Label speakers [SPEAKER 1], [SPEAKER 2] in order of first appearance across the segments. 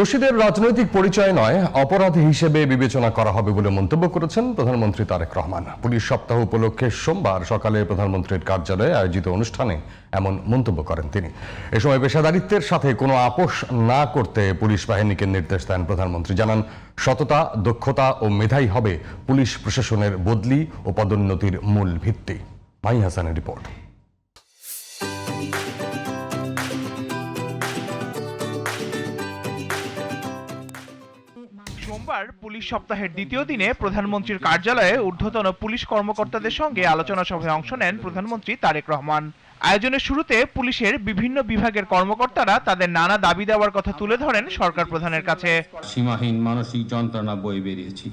[SPEAKER 1] দোষীদের রাজনৈতিক পরিচয় নয়, অপরাধী হিসেবে বিবেচনা করা হবে বলে মন্তব্য করেছেন প্রধানমন্ত্রী তারেক রহমান। পুলিশ সপ্তাহ উপলক্ষে সোমবার সকালে প্রধানমন্ত্রীর কার্যালয়ে আয়োজিত অনুষ্ঠানে এমন মন্তব্য করেন তিনি। এ সময় পেশাদারিত্বের সাথে কোনো আপোষ না করতে পুলিশ বাহিনীকে নির্দেশ দেন প্রধানমন্ত্রী। জানান, সততা, দক্ষতা ও মেধাই হবে পুলিশ প্রশাসনের বদলি ও পদোন্নতির মূল ভিত্তি। মাহি হাসানের রিপোর্ট।
[SPEAKER 2] সোমবার পুলিশ সপ্তাহের দ্বিতীয় দিনে প্রধানমন্ত্রীর কার্যালয়ে ঊর্ধ্বতন পুলিশ কর্মকর্তাদের সঙ্গে আলোচনা সভায় অংশ নেন প্রধানমন্ত্রী তারেক রহমান। আয়োজনের শুরুতে পুলিশের বিভিন্ন বিভাগের কর্মকর্তারা তাদের নানা দাবি দেওয়ার কথা তুলে ধরেন সরকার প্রধানের কাছে।
[SPEAKER 3] সীমাহীন মানসিক যন্ত্রণা বয়ে বেরিয়েছি।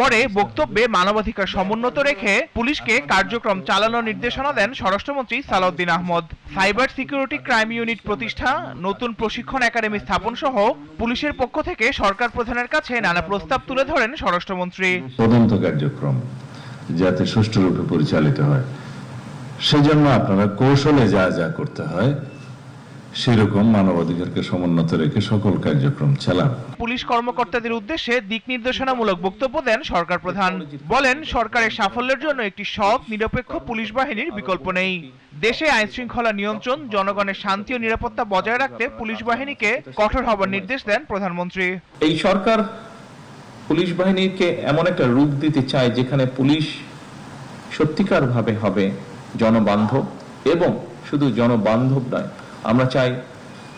[SPEAKER 2] পরে বক্তব্যে মানবাধিকার সমুন্নত রেখে পুলিশকে কার্যক্রম চালানোর নির্দেশনা দেন স্বরাষ্ট্রমন্ত্রী Salahuddin Ahmed. Cyber security crime unit প্রতিষ্ঠা, নতুন প্রশিক্ষণ একাডেমি স্থাপন সহ পুলিশের পক্ষ থেকে সরকার প্রধানের কাছে নানা প্রস্তাব তুলে ধরেন স্বরাষ্ট্রমন্ত্রী।
[SPEAKER 4] তদন্ত কার্যক্রম যাতে সুষ্ঠুরূপে পরিচালিত হয়, সেজন্য আপনারা কৌশলে যা যা করতে হয় সেরকম মানবাধিকারকে সমুন্নত রেখে সকল কার্যক্রম চালান।
[SPEAKER 2] পুলিশ কর্মকর্তাদের উদ্দেশ্যে দিক নির্দেশনামূলক বক্তব্য দেন সরকার প্রধান। বলেন, সরকারের সাফল্যের জন্য একটি সৎ, নিরপেক্ষ পুলিশ বাহিনীর বিকল্প নেই। দেশে আইন শৃঙ্খলা নিয়ন্ত্রণ, জনগণের শান্তি ও নিরাপত্তা বজায় রাখতে পুলিশ বাহিনীকে কঠোর হবার নির্দেশ দেন প্রধানমন্ত্রী।
[SPEAKER 5] এই সরকার পুলিশ বাহিনীকে এমন একটা রূপ দিতে চায় যেখানে পুলিশ সত্যিকার ভাবে হবে জনবান্ধব, এবং শুধু জনবান্ধব নয়, আমরা চাই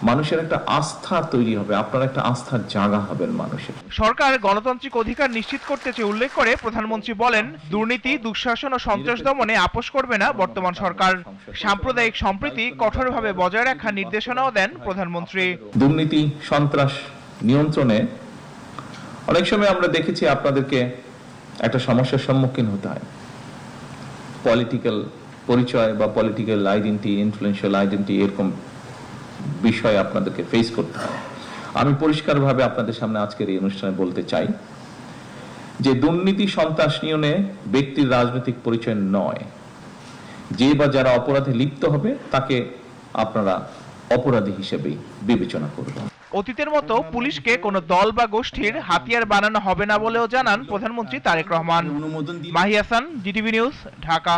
[SPEAKER 5] মানুষের একটা আস্থা তৈরি হবে, আপনার একটা আস্থার জায়গা হবেন মানুষের।
[SPEAKER 2] সরকার গণতান্ত্রিক অধিকার নিশ্চিত করতে চেয়ে উল্লেখ করে প্রধানমন্ত্রী বলেন, দুর্নীতি, দুঃশাসন ও সন্ত্রাস দমনে আপোষ করবে না বর্তমান সরকার। সাম্প্রদায়িক সম্প্রীতি কঠোরভাবে বজায় রাখার নির্দেশনাও দেন প্রধানমন্ত্রী।
[SPEAKER 5] দুর্নীতি, সন্ত্রাস নিয়ন্ত্রণে অনেক সময় আমরা দেখেছি আপনাদেরকে একটা সমস্যার সম্মুখীন হতে হয়। পলিটিক্যাল পরিচয় বা পলিটিক্যাল আইডেন্টি, ইনফ্লুয়েন্সিয়াল আইডেন্টি, এরকম বিষয় আপনাদেরকে ফেস করতে হয়। আমি পরিষ্কারভাবে আপনাদের সামনে আজকের এই অনুষ্ঠানে বলতে চাই যে দুর্নীতি, সন্ত্রাস নিয়ন্ত্রণে ব্যক্তির রাজনৈতিক পরিচয় নয়। যে বা যারা অপরাধে লিপ্ত হবে তাকে আপনারা অপরাধী হিসেবেই বিবেচনা করবেন।
[SPEAKER 2] অতীতের মতো পুলিশকে কোনো দল বা গোষ্ঠীর হাতিয়ার বানানো হবে না বলেও জানান প্রধানমন্ত্রী তারেক রহমান। Mahi Hasan, GTV news, Dhaka.